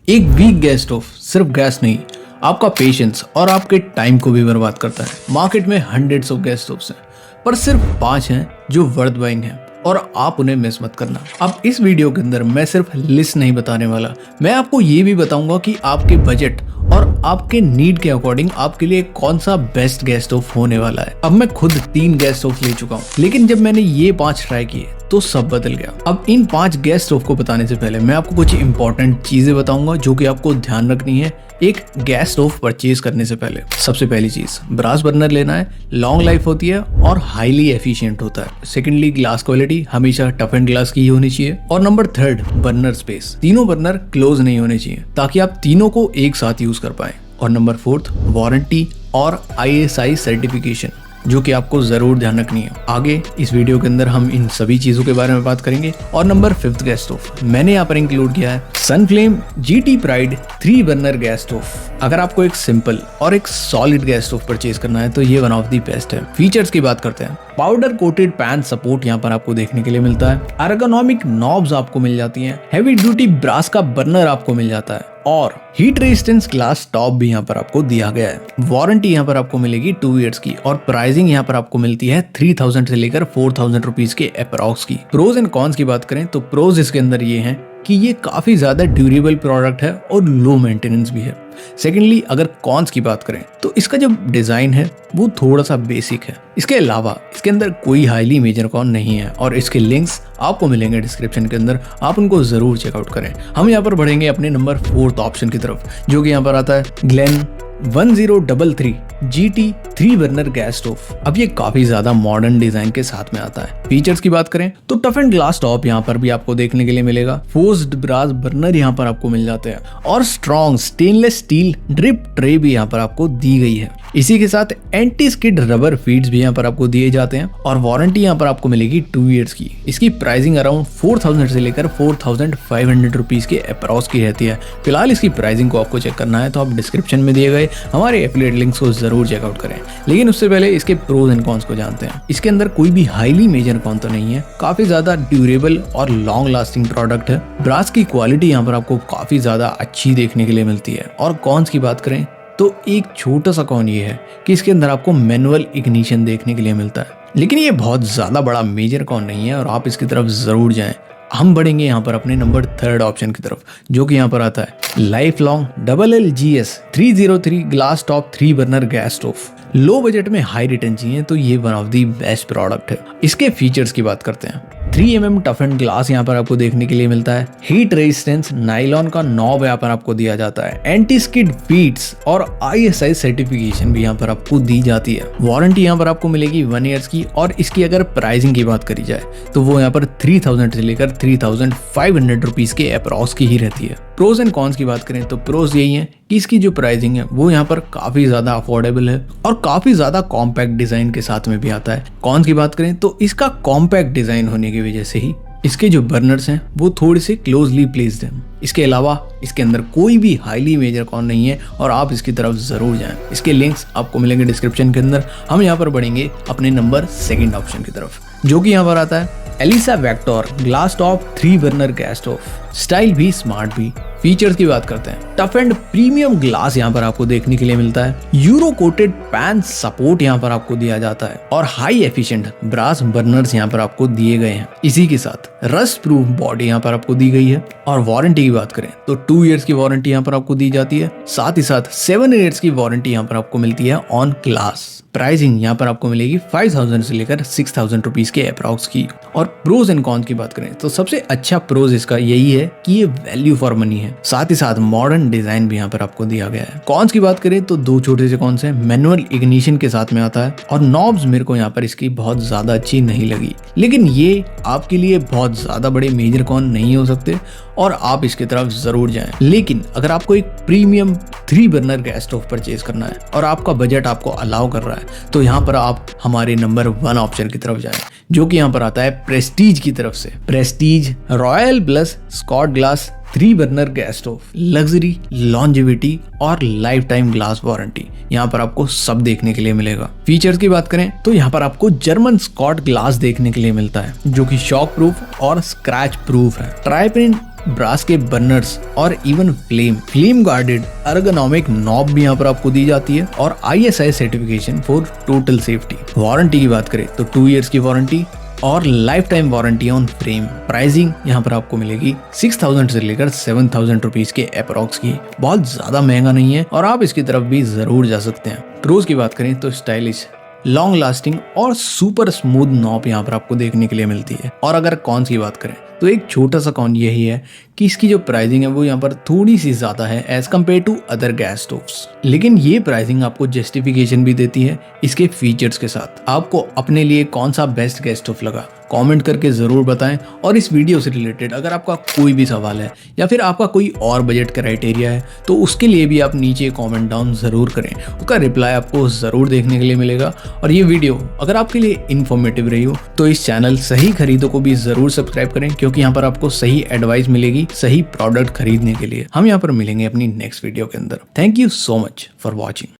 एक week gas stove सिर्फ gas नहीं, आपका पेशेंस और आपके टाइम को भी बर्बाद करता है। मार्केट में हंड्रेड्स ऑफ गैस स्टोव्स हैं, पर सिर्फ 5 हैं जो वर्थ बाइंग हैं और आप उन्हें मिस मत करना। अब इस वीडियो के अंदर मैं सिर्फ लिस्ट नहीं बताने वाला, मैं आपको ये भी बताऊंगा कि आपके बजट और आपके नीड के अकॉर्डिंग आपके लिए कौन सा बेस्ट गैस स्टोव होने वाला है। अब मैं खुद 3 गैस स्टोव ले चुका हूँ, लेकिन जब मैंने ये 5 ट्राई किए तो सब बदल गया। अब इन 5 गैस स्टोव को बताने से पहले मैं आपको कुछ इंपॉर्टेंट चीजें बताऊंगा जो कि आपको ध्यान रखनी है एक गैस स्टोव परचेज करने से पहले। सबसे पहली चीज, ब्रास बर्नर लेना है, लॉन्ग लाइफ होती है और हाईली एफिशिएंट होता है। सेकेंडली, ग्लास क्वालिटी हमेशा टफ एंड ग्लास की ही होनी चाहिए। और नंबर 3, बर्नर स्पेस, तीनों बर्नर क्लोज नहीं होने चाहिए ताकि आप तीनों को एक साथ यूज कर पाए। और नंबर 4, वारंटी और ISI सर्टिफिकेशन, जो कि आपको जरूर ध्यान रखनी है। आगे इस वीडियो के अंदर हम इन सभी चीजों के बारे में बात करेंगे। और नंबर 5 गैस स्टोव मैंने यहाँ पर इंक्लूड किया है Sunflame GT Pride 3 burner gas stove. अगर आपको एक सिंपल और एक सॉलिड गैस स्टोव परचेज करना है तो ये वन ऑफ द बेस्ट है। फीचर्स की बात करते हैं, पाउडर कोटेड पैन सपोर्ट यहाँ पर आपको देखने के लिए मिलता है, एर्गोनॉमिक नॉब्स आपको मिल जाती हैं, हैवी ड्यूटी ब्रास का बर्नर आपको मिल जाता है और हीट रेजिस्टेंस ग्लास टॉप भी यहाँ पर आपको दिया गया है। वारंटी यहाँ पर आपको मिलेगी 2 ईयर्स की और प्राइसिंग यहाँ पर आपको मिलती है 3000 से लेकर 4000 रुपीज के अप्रॉक्स की। प्रोज एंड कॉन्स की बात करें तो प्रोज इसके अंदर ये हैं कि ये काफी ज्यादा ड्यूरेबल प्रोडक्ट है और लो मेंटेनेंस भी है। सेकेंडली, अगर कॉन्स की बात करें तो इसका जो डिजाइन है वो थोड़ा सा बेसिक है। इसके अलावा इसके अंदर कोई हाईली मेजर कॉन नहीं है और इसके लिंक्स आपको मिलेंगे डिस्क्रिप्शन के अंदर, आप उनको जरूर चेकआउट करें। हम यहाँ पर बढ़ेंगे अपने नंबर 4 ऑप्शन की तरफ, जो कि यहाँ पर आता है Glenn 1033 GT 3 burner gas stove. अब ये काफी ज्यादा मॉडर्न डिजाइन के साथ में आता है। फीचर्स की बात करें तो टफ एंड ग्लास टॉप यहाँ पर भी आपको देखने के लिए मिलेगा, फोर्स्ड ब्रास बर्नर यहाँ पर आपको मिल जाते हैं और strong stainless steel drip tray भी यहाँ पर आपको दी गई है। इसी के साथ एंटी स्किड रबर फीड्स भी यहाँ पर आपको दिए जाते हैं और वारंटी यहाँ पर आपको मिलेगी 2 ईयर्स की। इसकी प्राइसिंग अराउंड 4000 से लेकर 4500 रुपीज के अप्रॉक्स की रहती है। फिलहाल इसकी प्राइसिंग को आपको चेक करना है तो आप डिस्क्रिप्शन में दिए गए हमारे एफिलिएट लिंक्स को जरूर चेकआउट करें। लेकिन उससे पहले इसके प्रोज एंड कॉन्स को जानते हैं। इसके अंदर कोई भी हाईली मेजर कॉन तो नहीं है, काफी ज्यादा ड्यूरेबल और लॉन्ग लास्टिंग प्रोडक्ट है। ब्रास की क्वालिटी यहाँ पर आपको काफी ज्यादा अच्छी देखने के लिए मिलती है। और कॉन्स की बात करें तो एक छोटा सा कॉन ये है कि इसके अंदर आपको मैनुअल इग्निशन देखने के लिए मिलता है, लेकिन ये बहुत ज्यादा बड़ा मेजर कॉन नहीं है और आप इसकी तरफ जरूर जाएं। हम बढ़ेंगे यहाँ पर अपने नंबर 3 ऑप्शन की तरफ, जो कि यहाँ पर आता है life long LLGS 303 glass top 3 burner gas stove. Low budget में हाई रिटर्न चाहिए तो ये one of the best product है। इसके फीचर्स की बात करते हैं, 3mm टफ एंड ग्लास यहाँ पर आपको देखने के लिए मिलता है, हीट रेजिस्टेंस नाइलॉन का नॉब यहाँ पर आपको दिया जाता है, एंटी स्किड फीड्स और ISI सर्टिफिकेशन भी यहाँ पर आपको दी जाती है। वारंटी यहाँ पर आपको मिलेगी 1 ईयर्स की और इसकी अगर प्राइसिंग की बात करी जाए तो वो यहाँ पर 3000 से लेकर 3500 रुपीज के अप्रॉक्स की ही रहती है। प्रोज एंड कॉन्स की बात करें तो प्रोज यही है कि इसकी जो प्राइसिंग है वो यहाँ पर काफी ज्यादा अफोर्डेबल है और काफी ज्यादा कॉम्पैक्ट डिजाइन के साथ में भी आता है। कॉन्स की बात करें तो इसका कॉम्पैक्ट डिजाइन होने की वजह से ही इसके जो बर्नर्स हैं वो थोड़े से क्लोजली प्लेस्ड हैं। इसके अलावा इसके अंदर कोई भी हाईली मेजर कॉन नहीं है और आप इसकी तरफ जरूर जाएं। इसके लिंक्स आपको मिलेंगे डिस्क्रिप्शन के अंदर। हम यहाँ पर बढ़ेंगे अपने नंबर 2 ऑप्शन की तरफ, जो कि यहाँ पर आता है Elica vector glass top 3 burner gas stove. Style भी स्मार्ट भी। फीचर्स की बात करते हैं, टफ एंड प्रीमियम ग्लास यहाँ पर आपको देखने के लिए मिलता है, यूरो कोटेड पैन सपोर्ट यहाँ पर आपको दिया जाता है और हाई एफिशिएंट ब्रास बर्नर्स यहाँ पर आपको दिए गए हैं। इसी के साथ रस्ट प्रूफ बॉडी यहाँ पर आपको दी गई है। और वारंटी की बात करें तो 2 ईयर्स की वारंटी यहाँ पर आपको दी जाती है, साथ ही साथ 7 ईयर्स की वारंटी यहाँ पर आपको मिलती है ऑन ग्लास। प्राइसिंग यहाँ पर आपको मिलेगी 5000 से लेकर 6000 रुपीज के अप्रॉक्स की। और प्रोज एंड कॉन्स की बात करें तो सबसे अच्छा प्रोज इसका यही है कि ये वैल्यू फॉर मनी है, साथ ही साथ मॉडर्न डिजाइन भी यहाँ पर आपको दिया गया है। कॉन्स की बात करें तो 2 छोटे से कॉन्स हैं, मैनुअल इग्निशन के साथ में आता है और नॉब्स मेरे को यहाँ पर इसकी बहुत ज्यादा अच्छी नहीं लगी, लेकिन ये आपके लिए बहुत ज्यादा बड़े मेजर कॉन नहीं हो सकते और आप इसकी तरफ जरूर जाएं। लेकिन अगर आपको एक premium 3 burner gas stove purchase करना है और आपका बजट आपको अलाउ कर रहा है तो यहाँ पर आप हमारे नंबर 1 ऑप्शन की तरफ जाएं, जो कि यहाँ पर आता है प्रेस्टीज की तरफ से। Prestige royal plus Scott glass 3 burner gas stove, luxury, longevity और लाइफ टाइम ग्लास वारंटी यहाँ पर आपको सब देखने के लिए मिलेगा। फीचर्स की बात करें तो यहाँ पर आपको जर्मन स्कॉट ग्लास देखने के लिए मिलता है, जो कि शॉक प्रूफ और स्क्रैच प्रूफ है। ट्राई प्रिंट ब्रास के बर्नर्स और even flame guarded ergonomic knob भी यहाँ पर आपको दी जाती है और ISI certification for total safety. Warranty की बात करें तो 2 इयर्स की वारंटी और life time warranty on frame. Pricing यहाँ पर आपको मिलेगी 6000 से लेकर 7000 रुपीज के अप्रॉक्स की। बहुत ज्यादा महंगा नहीं है और आप इसकी तरफ भी जरूर जा सकते हैं। प्रोज की बात करें तो स्टाइलिश, लॉन्ग लास्टिंग और सुपर स्मूथ नॉब यहाँ पर आपको देखने के लिए मिलती है। और अगर कॉन्स की बात करें तो एक छोटा सा कॉन यही है कि इसकी जो प्राइसिंग है वो यहाँ पर थोड़ी सी ज्यादा है as compare to other gas stoves. लेकिन ये प्राइसिंग आपको जस्टिफिकेशन भी देती है इसके फीचर्स के साथ। आपको अपने लिए कौन सा बेस्ट गैस स्टोव लगा कमेंट करके जरूर बताएं। और इस वीडियो से रिलेटेड अगर आपका कोई भी सवाल है या फिर आपका कोई और बजट क्राइटेरिया है तो उसके लिए भी आप नीचे कमेंट डाउन जरूर करें, उसका रिप्लाई आपको जरूर देखने के लिए मिलेगा। और ये वीडियो अगर आपके लिए इन्फॉर्मेटिव रही हो तो इस चैनल सही खरीदो को भी जरूर सब्सक्राइब करें, क्योंकि यहाँ पर आपको सही एडवाइस मिलेगी सही प्रोडक्ट खरीदने के लिए। हम यहाँ पर मिलेंगे अपनी नेक्स्ट वीडियो के अंदर। Thank you so much for watching.